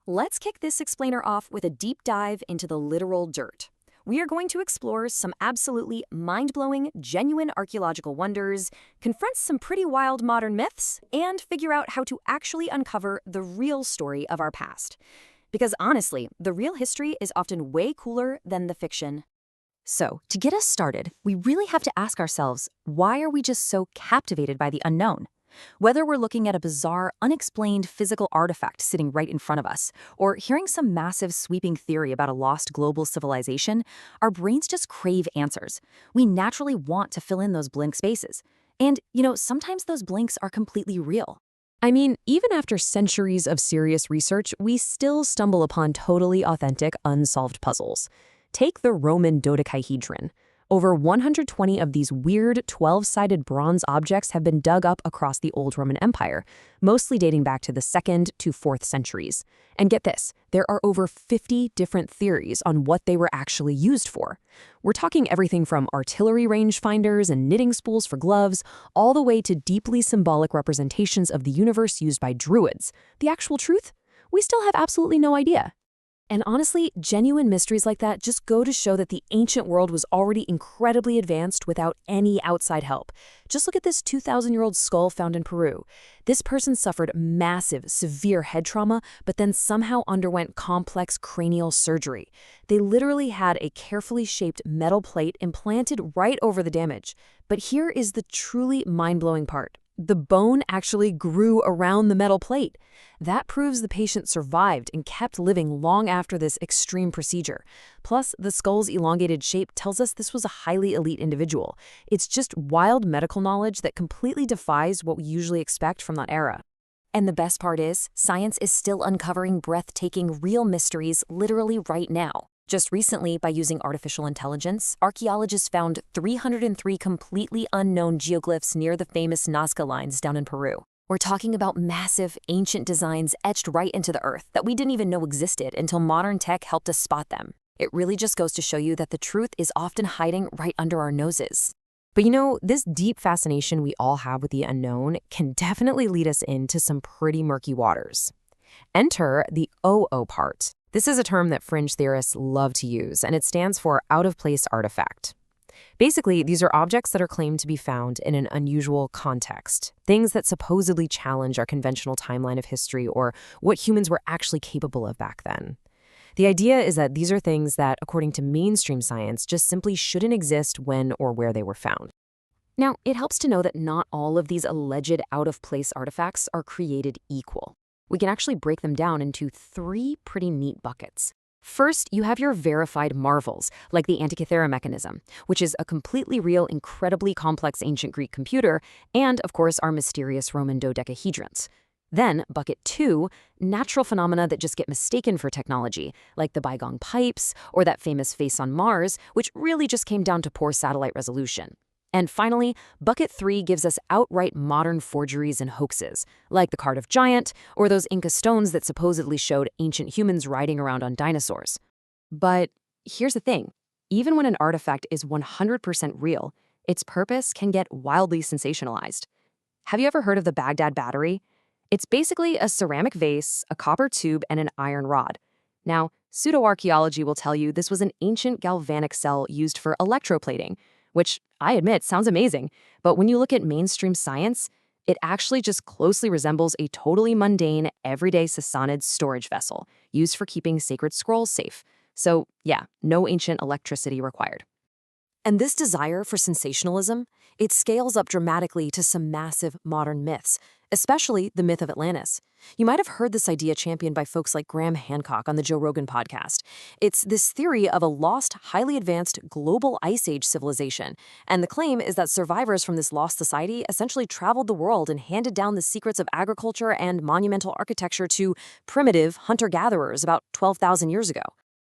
Let's kick this explainer off with a deep dive into the literal dirt. We are going to explore some absolutely mind-blowing, genuine archaeological wonders, confront some pretty wild modern myths, and figure out how to actually uncover the real story of our past. Because honestly, the real history is often way cooler than the fiction. So, to get us started, we really have to ask ourselves, why are we just so captivated by the unknown? Whether we're looking at a bizarre, unexplained physical artifact sitting right in front of us, or hearing some massive sweeping theory about a lost global civilization, our brains just crave answers. We naturally want to fill in those blank spaces. And, sometimes those blanks are completely real. I mean, even after centuries of serious research, we still stumble upon totally authentic, unsolved puzzles. Take the Roman dodecahedron. Over 120 of these weird 12-sided bronze objects have been dug up across the old Roman Empire, mostly dating back to the 2nd to 4th centuries. And get this, there are over 50 different theories on what they were actually used for. We're talking everything from artillery rangefinders and knitting spools for gloves, all the way to deeply symbolic representations of the universe used by Druids. The actual truth? We still have absolutely no idea. And honestly, genuine mysteries like that just go to show that the ancient world was already incredibly advanced without any outside help. Just look at this 2,000-year-old skull found in Peru. This person suffered massive, severe head trauma, but then somehow underwent complex cranial surgery. They literally had a carefully shaped metal plate implanted right over the damage. But here is the truly mind-blowing part. The bone actually grew around the metal plate. That proves the patient survived and kept living long after this extreme procedure. Plus, the skull's elongated shape tells us this was a highly elite individual. It's just wild medical knowledge that completely defies what we usually expect from that era. And the best part is, science is still uncovering breathtaking real mysteries literally right now. Just recently, by using artificial intelligence, archaeologists found 303 completely unknown geoglyphs near the famous Nazca lines down in Peru. We're talking about massive, ancient designs etched right into the earth that we didn't even know existed until modern tech helped us spot them. It really just goes to show you that the truth is often hiding right under our noses. But this deep fascination we all have with the unknown can definitely lead us into some pretty murky waters. Enter the OOPArt. This is a term that fringe theorists love to use, and it stands for out-of-place artifact. Basically, these are objects that are claimed to be found in an unusual context, things that supposedly challenge our conventional timeline of history or what humans were actually capable of back then. The idea is that these are things that, according to mainstream science, just simply shouldn't exist when or where they were found. Now, it helps to know that not all of these alleged out-of-place artifacts are created equal. We can actually break them down into 3 pretty neat buckets. First, you have your verified marvels, like the Antikythera mechanism, which is a completely real, incredibly complex ancient Greek computer, and, of course, our mysterious Roman dodecahedrons. Then, bucket 2, natural phenomena that just get mistaken for technology, like the bygone pipes or that famous face on Mars, which really just came down to poor satellite resolution. And finally, bucket 3 gives us outright modern forgeries and hoaxes, like the Cardiff Giant or those Inca stones that supposedly showed ancient humans riding around on dinosaurs. But here's the thing. Even when an artifact is 100% real, its purpose can get wildly sensationalized. Have you ever heard of the Baghdad battery? It's basically a ceramic vase, a copper tube, and an iron rod. Now, pseudoarchaeology will tell you this was an ancient galvanic cell used for electroplating, which I admit sounds amazing, but when you look at mainstream science, it actually just closely resembles a totally mundane, everyday Sassanid storage vessel used for keeping sacred scrolls safe. So yeah, no ancient electricity required. And this desire for sensationalism, it scales up dramatically to some massive modern myths, especially the myth of Atlantis. You might have heard this idea championed by folks like Graham Hancock on the Joe Rogan podcast. It's this theory of a lost, highly advanced global ice age civilization. And the claim is that survivors from this lost society essentially traveled the world and handed down the secrets of agriculture and monumental architecture to primitive hunter-gatherers about 12,000 years ago.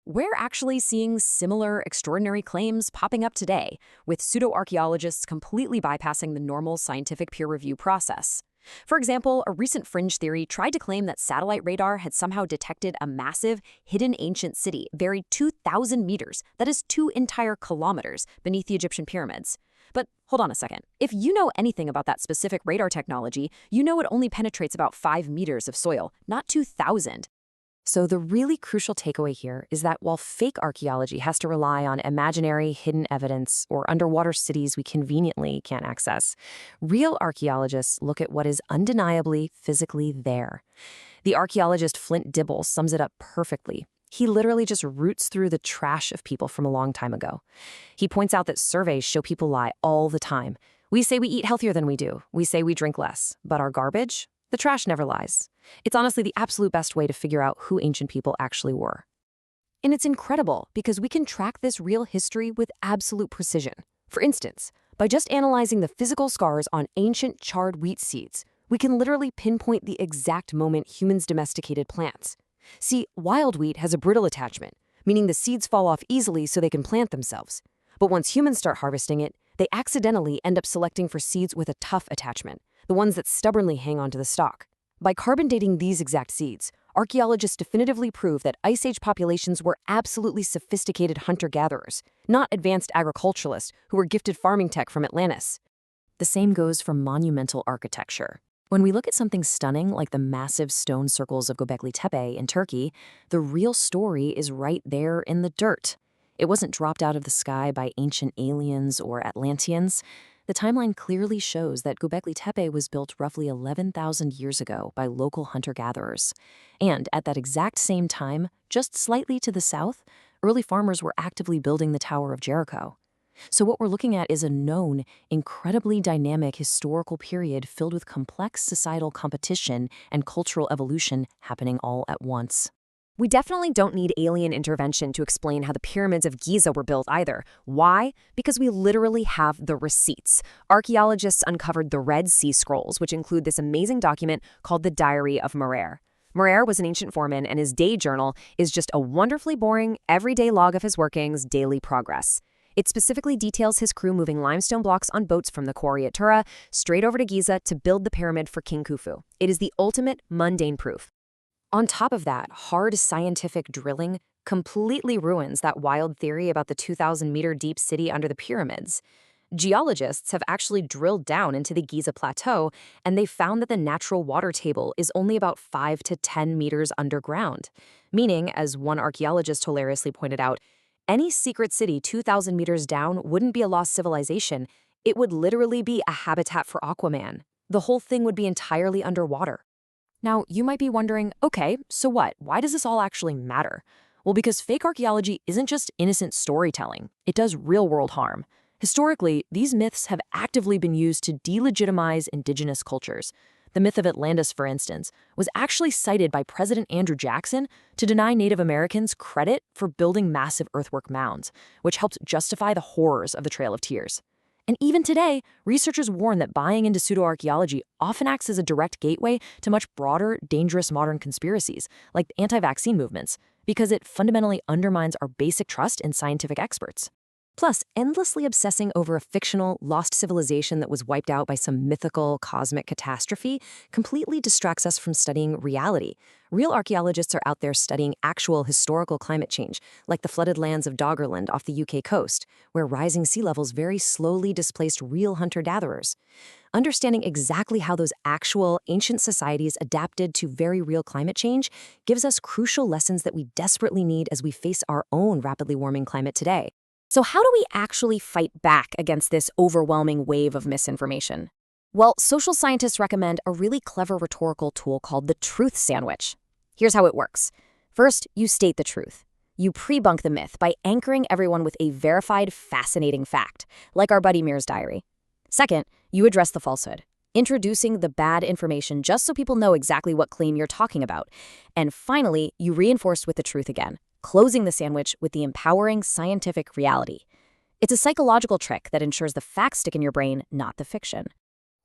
We're actually seeing similar extraordinary claims popping up today, with pseudoarchaeologists completely bypassing the normal scientific peer review process. For example, a recent fringe theory tried to claim that satellite radar had somehow detected a massive, hidden ancient city buried 2,000 meters, that is 2 entire kilometers, beneath the Egyptian pyramids. But hold on a second. If you know anything about that specific radar technology, you know it only penetrates about 5 meters of soil, not 2,000. So the really crucial takeaway here is that while fake archaeology has to rely on imaginary hidden evidence or underwater cities we conveniently can't access, real archaeologists look at what is undeniably physically there. The archaeologist Flint Dibble sums it up perfectly. He literally just roots through the trash of people from a long time ago. He points out that surveys show people lie all the time. We say we eat healthier than we do. We say we drink less. But our garbage? The trash never lies. It's honestly the absolute best way to figure out who ancient people actually were. And it's incredible because we can track this real history with absolute precision. For instance, by just analyzing the physical scars on ancient charred wheat seeds, we can literally pinpoint the exact moment humans domesticated plants. See, wild wheat has a brittle attachment, meaning the seeds fall off easily so they can plant themselves. But once humans start harvesting it, they accidentally end up selecting for seeds with a tough attachment, the ones that stubbornly hang onto the stalk. By carbon dating these exact seeds, archaeologists definitively prove that Ice Age populations were absolutely sophisticated hunter-gatherers, not advanced agriculturalists who were gifted farming tech from Atlantis. The same goes for monumental architecture. When we look at something stunning like the massive stone circles of Göbekli Tepe in Turkey, the real story is right there in the dirt. It wasn't dropped out of the sky by ancient aliens or Atlanteans. The timeline clearly shows that Göbekli Tepe was built roughly 11,000 years ago by local hunter-gatherers. And at that exact same time, just slightly to the south, early farmers were actively building the Tower of Jericho. So what we're looking at is a known, incredibly dynamic historical period filled with complex societal competition and cultural evolution happening all at once. We definitely don't need alien intervention to explain how the pyramids of Giza were built either. Why? Because we literally have the receipts. Archaeologists uncovered the Red Sea Scrolls, which include this amazing document called the Diary of Merer. Merer was an ancient foreman, and his day journal is just a wonderfully boring, everyday log of his workings' daily progress. It specifically details his crew moving limestone blocks on boats from the quarry at Tura straight over to Giza to build the pyramid for King Khufu. It is the ultimate mundane proof. On top of that, hard scientific drilling completely ruins that wild theory about the 2,000-meter deep city under the pyramids. Geologists have actually drilled down into the Giza Plateau, and they found that the natural water table is only about 5 to 10 meters underground. Meaning, as one archaeologist hilariously pointed out, any secret city 2,000 meters down wouldn't be a lost civilization. It would literally be a habitat for Aquaman. The whole thing would be entirely underwater. Now, you might be wondering, okay, so what? Why does this all actually matter? Well, because fake archaeology isn't just innocent storytelling. It does real-world harm. Historically, these myths have actively been used to delegitimize indigenous cultures. The myth of Atlantis, for instance, was actually cited by President Andrew Jackson to deny Native Americans credit for building massive earthwork mounds, which helped justify the horrors of the Trail of Tears. And even today, researchers warn that buying into pseudoarchaeology often acts as a direct gateway to much broader, dangerous modern conspiracies, like anti-vaccine movements, because it fundamentally undermines our basic trust in scientific experts. Plus, endlessly obsessing over a fictional, lost civilization that was wiped out by some mythical, cosmic catastrophe completely distracts us from studying reality. Real archaeologists are out there studying actual historical climate change, like the flooded lands of Doggerland off the UK coast, where rising sea levels very slowly displaced real hunter-gatherers. Understanding exactly how those actual ancient societies adapted to very real climate change gives us crucial lessons that we desperately need as we face our own rapidly warming climate today. So how do we actually fight back against this overwhelming wave of misinformation? Well, social scientists recommend a really clever rhetorical tool called the truth sandwich. Here's how it works. First, you state the truth. You pre-bunk the myth by anchoring everyone with a verified, fascinating fact, like our buddy Mir's diary. Second, you address the falsehood, introducing the bad information just so people know exactly what claim you're talking about. And finally, you reinforce with the truth again, closing the sandwich with the empowering scientific reality. It's a psychological trick that ensures the facts stick in your brain, not the fiction.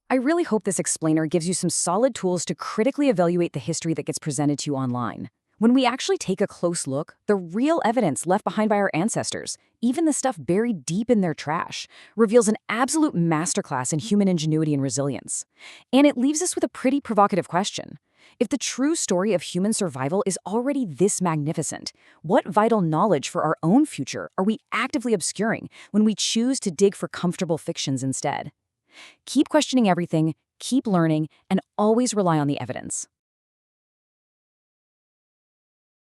I really hope this explainer gives you some solid tools to critically evaluate the history that gets presented to you online. When we actually take a close look, the real evidence left behind by our ancestors, even the stuff buried deep in their trash, reveals an absolute masterclass in human ingenuity and resilience. And it leaves us with a pretty provocative question. If the true story of human survival is already this magnificent, what vital knowledge for our own future are we actively obscuring when we choose to dig for comfortable fictions instead? Keep questioning everything, keep learning, and always rely on the evidence.